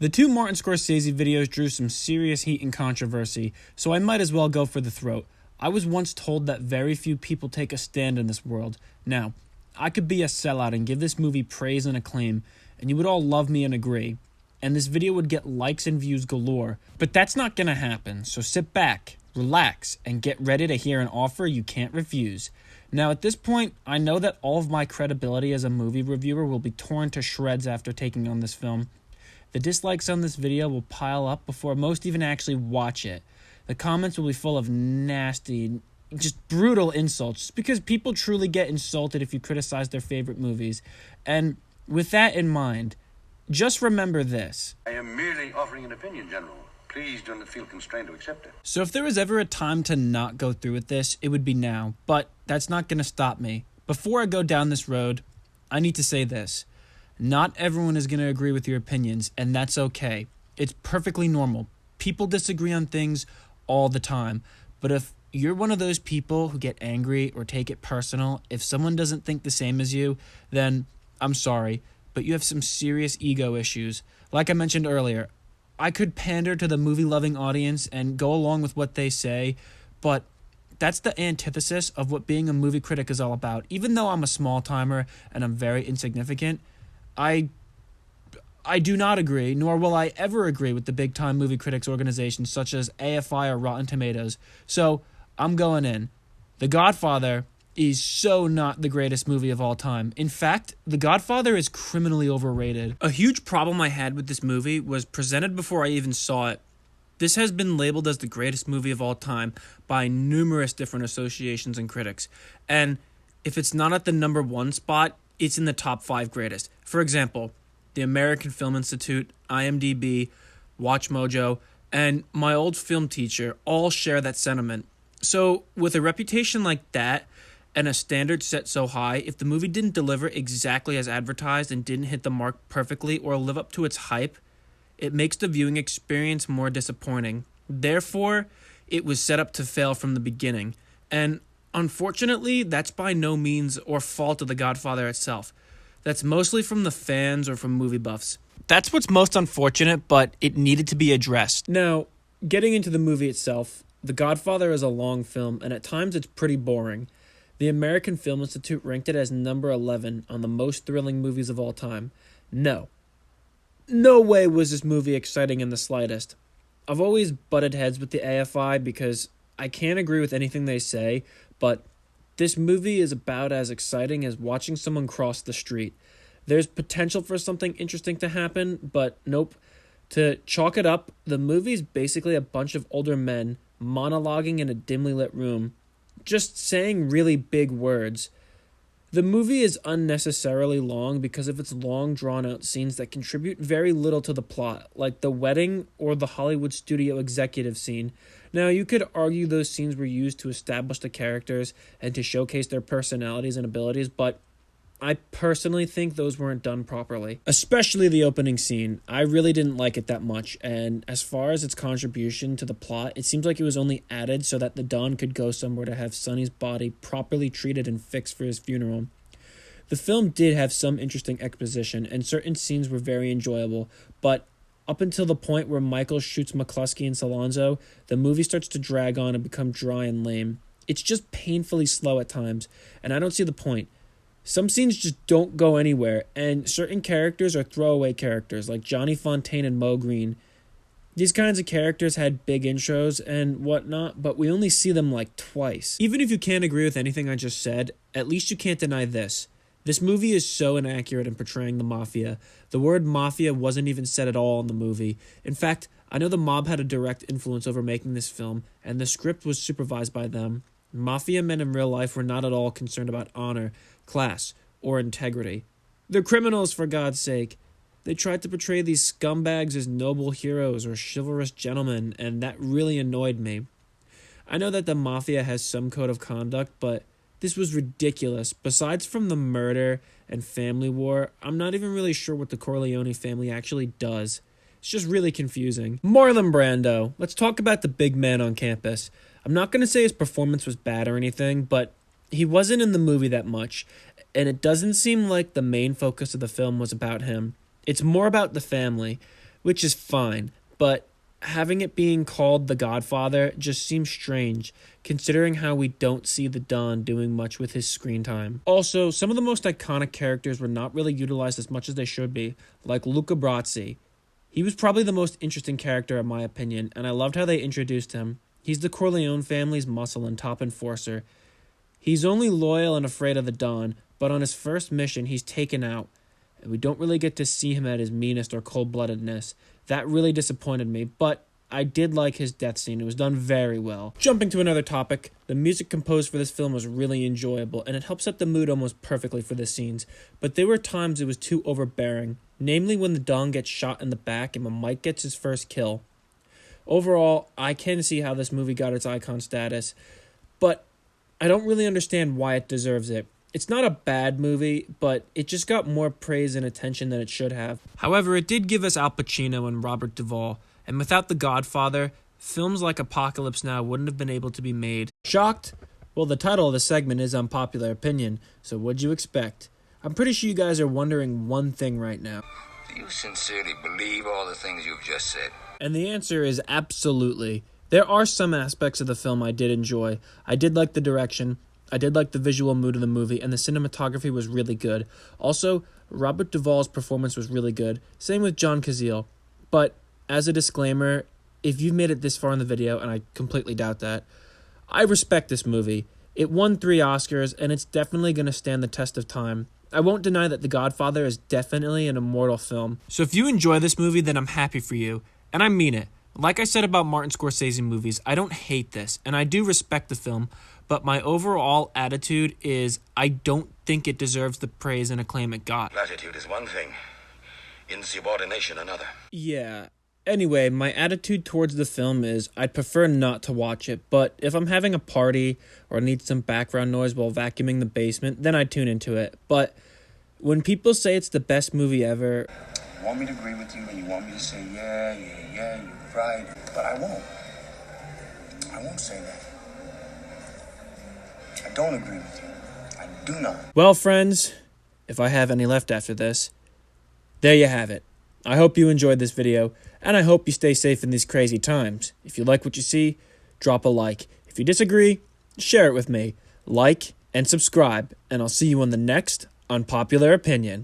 The two Martin Scorsese videos drew some serious heat and controversy, so I might as well go for the throat. I was once told that very few people take a stand in this world. Now, I could be a sellout and give this movie praise and acclaim, and you would all love me and agree, and this video would get likes and views galore, but that's not gonna happen, so sit back, relax, and get ready to hear an offer you can't refuse. Now, at this point, I know that all of my credibility as a movie reviewer will be torn to shreds after taking on this film. The dislikes on this video will pile up before most even actually watch it. The comments will be full of nasty, just brutal insults, because people truly get insulted if you criticize their favorite movies. And with that in mind, just remember this. I am merely offering an opinion, General. Please do not feel constrained to accept it. So if there was ever a time to not go through with this, it would be now. But that's not going to stop me. Before I go down this road, I need to say this. Not everyone is going to agree with your opinions, and that's okay. It's perfectly normal. People disagree on things all the time. But if you're one of those people who get angry or take it personal, if someone doesn't think the same as you, then I'm sorry, but you have some serious ego issues. Like I mentioned earlier, I could pander to the movie-loving audience and go along with what they say, but that's the antithesis of what being a movie critic is all about. Even though I'm a small-timer and I'm very insignificant, I do not agree, nor will I ever agree with the big-time movie critics organizations such as AFI or Rotten Tomatoes. So I'm going in. The Godfather is so not the greatest movie of all time. In fact, The Godfather is criminally overrated. A huge problem I had with this movie was presented before I even saw it. This has been labeled as the greatest movie of all time by numerous different associations and critics. And if it's not at the number one spot, it's in the top 5 greatest. For example, the American Film Institute, IMDb, WatchMojo, and my old film teacher all share that sentiment. So with a reputation like that and a standard set so high, if the movie didn't deliver exactly as advertised and didn't hit the mark perfectly or live up to its hype, it makes the viewing experience more disappointing. Therefore, it was set up to fail from the beginning. And unfortunately, that's by no means or fault of The Godfather itself. That's mostly from the fans or from movie buffs. That's what's most unfortunate, but it needed to be addressed. Now, getting into the movie itself, The Godfather is a long film, and at times it's pretty boring. The American Film Institute ranked it as number 11 on the most thrilling movies of all time. No way was this movie exciting in the slightest. I've always butted heads with the AFI because I can't agree with anything they say, but this movie is about as exciting as watching someone cross the street. There's potential for something interesting to happen, but nope. To chalk it up, the movie's basically a bunch of older men monologuing in a dimly lit room, just saying really big words. The movie is unnecessarily long because of its long, drawn-out scenes that contribute very little to the plot, like the wedding or the Hollywood studio executive scene. Now, you could argue those scenes were used to establish the characters and to showcase their personalities and abilities, but I personally think those weren't done properly. Especially the opening scene. I really didn't like it that much, and as far as its contribution to the plot, it seems like it was only added so that the Don could go somewhere to have Sonny's body properly treated and fixed for his funeral. The film did have some interesting exposition, and certain scenes were very enjoyable, but up until the point where Michael shoots McCluskey and Salonzo, the movie starts to drag on and become dry and lame. It's just painfully slow at times, and I don't see the point. Some scenes just don't go anywhere, and certain characters are throwaway characters, like Johnny Fontaine and Mo Green. These kinds of characters had big intros and whatnot, but we only see them like twice. Even if you can't agree with anything I just said, at least you can't deny this. This movie is so inaccurate in portraying the mafia. The word mafia wasn't even said at all in the movie. In fact, I know the mob had a direct influence over making this film, and the script was supervised by them. Mafia men in real life were not at all concerned about honor, class, or integrity. They're criminals, for God's sake. They tried to portray these scumbags as noble heroes or chivalrous gentlemen, and that really annoyed me. I know that the mafia has some code of conduct, but this was ridiculous. Besides from the murder and family war, I'm not even really sure what the Corleone family actually does. It's just really confusing. Marlon Brando. Let's talk about the big man on campus. I'm not going to say his performance was bad or anything, but he wasn't in the movie that much, and it doesn't seem like the main focus of the film was about him. It's more about the family. which is fine, but having it being called The Godfather just seems strange, considering how we don't see the Don doing much with his screen time. Also, some of the most iconic characters were not really utilized as much as they should be, like Luca Brasi. He was probably the most interesting character in my opinion, and I loved how they introduced him. He's the Corleone family's muscle and top enforcer. He's only loyal and afraid of the Don, but on his first mission he's taken out, and we don't really get to see him at his meanest or cold-bloodedness. That really disappointed me, but I did like his death scene. It was done very well. Jumping to another topic, the music composed for this film was really enjoyable, and it helped set the mood almost perfectly for the scenes, but there were times it was too overbearing, namely when the Don gets shot in the back and when Mike gets his first kill. Overall, I can see how this movie got its icon status, but I don't really understand why it deserves it. It's not a bad movie, but it just got more praise and attention than it should have. However, it did give us Al Pacino and Robert Duvall, and without The Godfather, films like Apocalypse Now wouldn't have been able to be made. Shocked? Well, the title of the segment is Unpopular Opinion, so what'd you expect? I'm pretty sure you guys are wondering one thing right now. Do you sincerely believe all the things you've just said? And the answer is absolutely. There are some aspects of the film I did enjoy. I did like the direction. I did like the visual mood of the movie, and the cinematography was really good. Also, Robert Duvall's performance was really good. Same with John Cazale. But as a disclaimer, if you've made it this far in the video, and I completely doubt that, I respect this movie. It won 3 Oscars, and it's definitely going to stand the test of time. I won't deny that The Godfather is definitely an immortal film. So if you enjoy this movie, then I'm happy for you. And I mean it. Like I said about Martin Scorsese movies, I don't hate this, and I do respect the film, but my overall attitude is I don't think it deserves the praise and acclaim it got. Latitude is one thing, insubordination another. Yeah. Anyway, my attitude towards the film is I'd prefer not to watch it, but if I'm having a party or need some background noise while vacuuming the basement, then I'd tune into it. But when people say it's the best movie ever... You want me to agree with you and you want me to say, yeah, you're right, but I won't. I won't say that. I don't agree with you. I do not. Well, friends, if I have any left after this, there you have it. I hope you enjoyed this video, and I hope you stay safe in these crazy times. If you like what you see, drop a like. If you disagree, share it with me. Like and subscribe, and I'll see you on the next Unpopular Opinion.